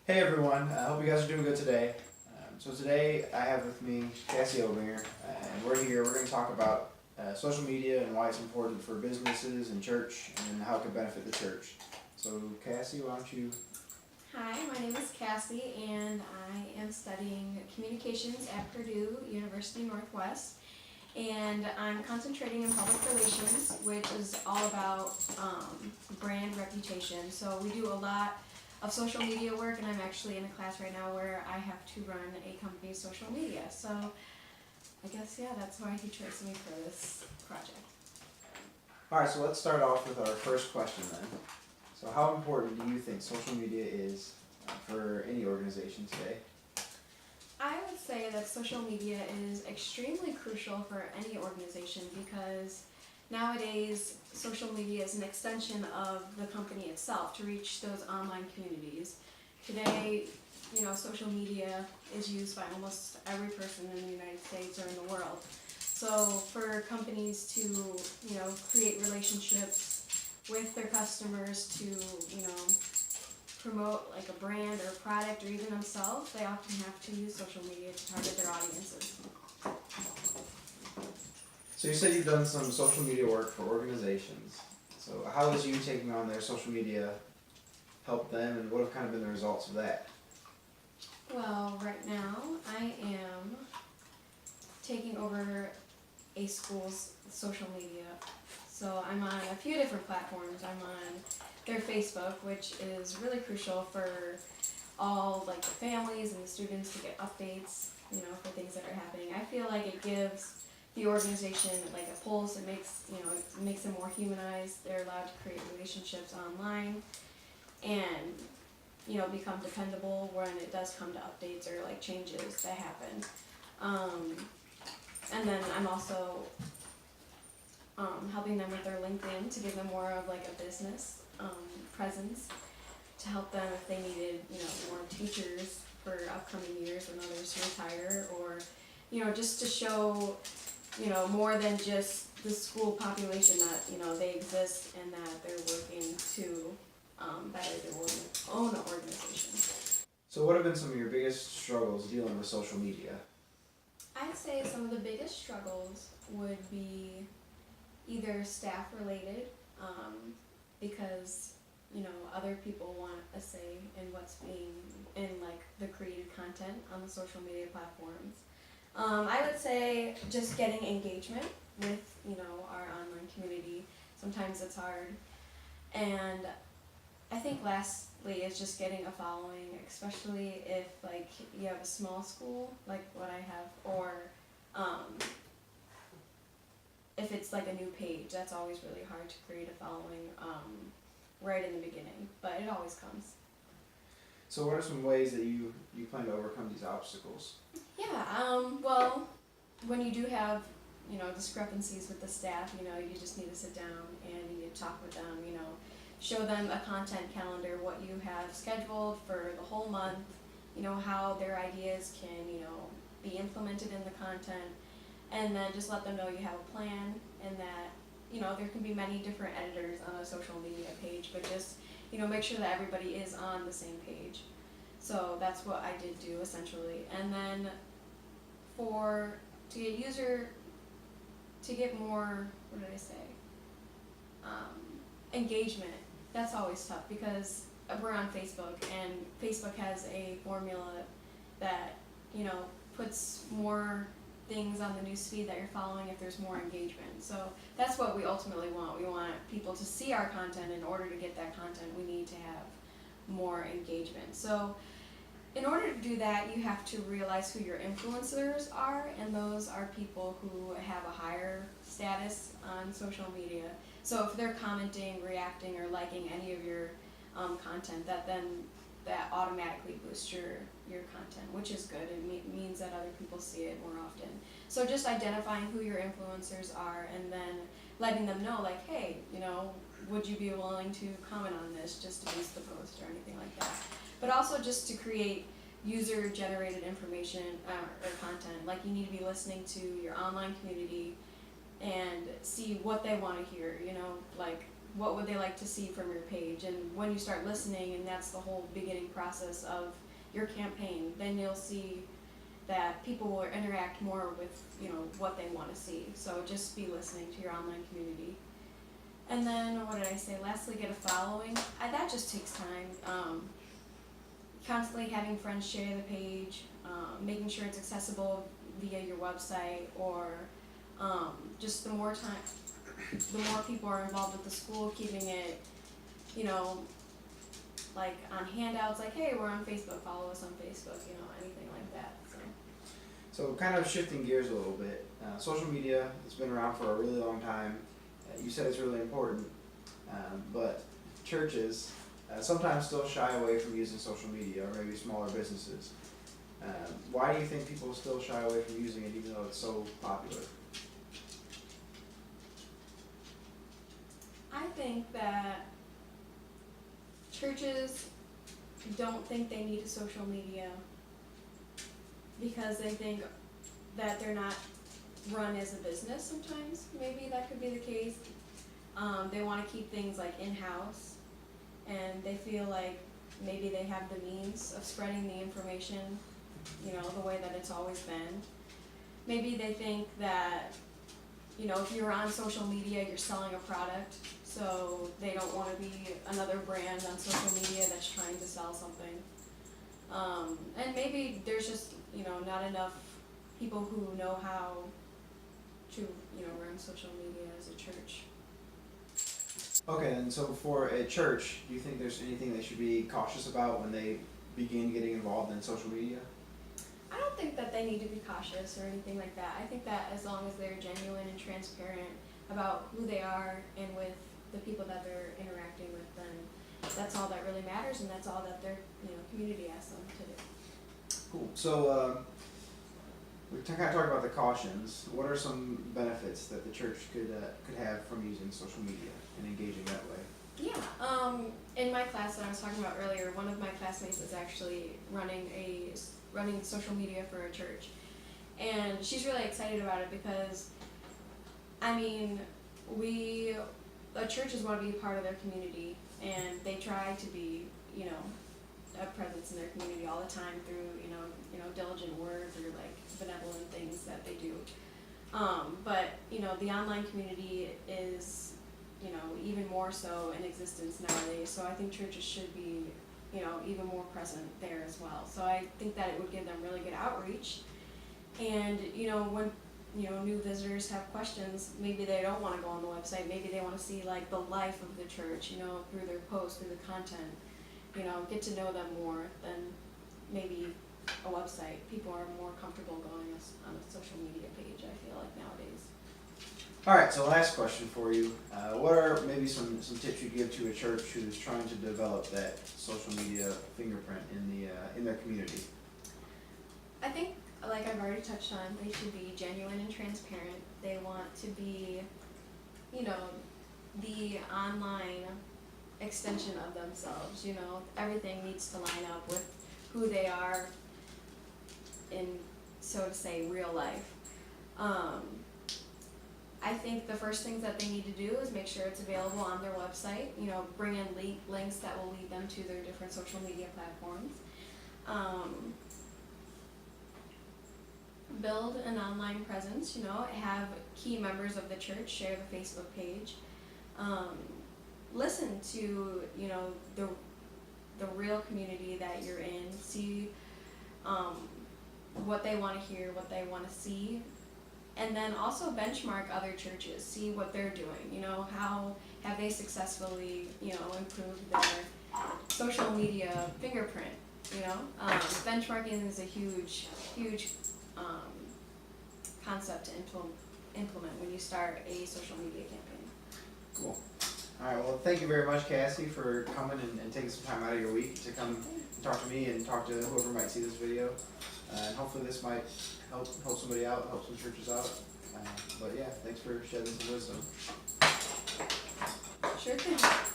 Hey everyone, I hope you guys are doing good today. So today I have with me Cassie Obinger, and we're going to talk about social media and why it's important for businesses and church and how it could benefit the church. So Cassie, why don't you... Hi, my name is Cassie and I am studying communications at Purdue University Northwest, and I'm concentrating in public relations, which is all about brand reputation. So we do a lot of social media work, and I'm actually in a class right now where I have to run a company's social media. So I guess, yeah, that's why he chose me for this project. Alright, so let's start off with our first question then. So how important do you think social media is for any organization today? I would say that social media is extremely crucial for any organization because nowadays social media is an extension of the company itself to reach those online communities. Today, social media is used by almost every person in the United States or in the world. So for companies to, create relationships with their customers, to, promote like a brand or a product or even themselves, they often have to use social media to target their audiences. So you said you've done some social media work for organizations. So how has you taking on their social media helped them, and what have kind of been the results of that? Well, right now I am taking over a school's social media. So I'm on a few different platforms. I'm on their Facebook, which is really crucial for all like the families and the students to get updates, for things that are happening. I feel like it gives the organization like a pulse. It makes them more humanized. They're allowed to create relationships online and become dependable when it does come to updates or like changes that happen. And then I'm also helping them with their LinkedIn to give them more of like a business presence, to help them if they needed more teachers for upcoming years when others retire, or just to show more than just the school population that they exist and that they're working to better their own organization. So what have been some of your biggest struggles dealing with social media? I'd say some of the biggest struggles would be either staff related, because other people want a say in what's being in like the created content on the social media platforms. I would say just getting engagement with our online community. Sometimes it's hard, and I think lastly is just getting a following, especially if like you have a small school like what I have, or if it's like a new page. That's always really hard to create a following right in the beginning, but it always comes. So what are some ways that you plan to overcome these obstacles? Yeah, well, when you do have discrepancies with the staff, you just need to sit down and you need to talk with them, show them a content calendar, what you have scheduled for the whole month, how their ideas can be implemented in the content, and then just let them know you have a plan, and that there can be many different editors on a social media page, but just make sure that everybody is on the same page. So that's what I did do essentially. And then to get more, engagement, that's always tough because we're on Facebook, and Facebook has a formula that puts more things on the news feed that you're following if there's more engagement. So that's what we ultimately want. We want people to see our content. In order to get that content, we need to have more engagement. So in order to do that, you have to realize who your influencers are, and those are people who have a higher status on social media. So if they're commenting, reacting, or liking any of your content, that automatically boosts your content, which is good. It means that other people see it more often. So just identifying who your influencers are, and then letting them know, like, hey, would you be willing to comment on this just to boost the post or anything like that. But also just to create user-generated information or content. Like, you need to be listening to your online community and see what they want to hear, like what would they like to see from your page. And when you start listening, and that's the whole beginning process of your campaign, then you'll see that people will interact more with, what they want to see. So just be listening to your online community. And then, what did I say? Lastly, get a following. That just takes time. Constantly having friends share the page, making sure it's accessible via your website, or just the more people are involved with the school, keeping it, like on handouts, like, hey, we're on Facebook, follow us on Facebook, anything like that. So kind of shifting gears a little bit, social media has been around for a really long time. You said it's really important, but churches sometimes still shy away from using social media, or maybe smaller businesses. Why do you think people still shy away from using it even though it's so popular? I think that churches don't think they need a social media because they think that they're not run as a business sometimes. Maybe that could be the case. They want to keep things like in-house, and they feel like maybe they have the means of spreading the information, the way that it's always been. Maybe they think that, if you're on social media, you're selling a product, so they don't want to be another brand on social media that's trying to sell something. And maybe there's just, not enough people who know how to, run social media as a church. Okay, and so for a church, do you think there's anything they should be cautious about when they begin getting involved in social media? I don't think that they need to be cautious or anything like that. I think that as long as they're genuine and transparent about who they are and with the people that they're interacting with, then that's all that really matters, and that's all that their community asks them to do. Cool. So we kind of talked about the cautions. What are some benefits that the church could have from using social media and engaging that way? Yeah. In my class that I was talking about earlier, one of my classmates is actually running social media for a church, and she's really excited about it because, churches want to be a part of their community, and they try to be, a presence in their community all the time through, diligent work or like benevolent things that they do. But the online community is, even more so in existence nowadays. So I think churches should be, even more present there as well. So I think that it would give them really good outreach. And, when, new visitors have questions, maybe they don't want to go on the website. Maybe they want to see like the life of the church, through their posts, through the content, get to know them more than maybe a website. People are more comfortable going on a social media page, I feel like, nowadays. All right, so last question for you. What are maybe some tips you'd give to a church who's trying to develop that social media fingerprint in their community? I think, like I've already touched on, they should be genuine and transparent. They want to be, the online extension of themselves. Everything needs to line up with who they are in, so to say, real life. I think the first things that they need to do is make sure it's available on their website, bring in links that will lead them to their different social media platforms. Build an online presence, have key members of the church share the Facebook page. Listen to, the real community that you're in, see what they want to hear, what they want to see, and then also benchmark other churches, see what they're doing, how have they successfully, improved their social media fingerprint, benchmarking is a huge concept to implement when you start a social media campaign. Cool. All right, well, thank you very much, Cassie, for coming and taking some time out of your week to come and talk to me and talk to whoever might see this video. And hopefully this might help somebody out, help some churches out. But yeah, thanks for shedding some wisdom. Sure thing.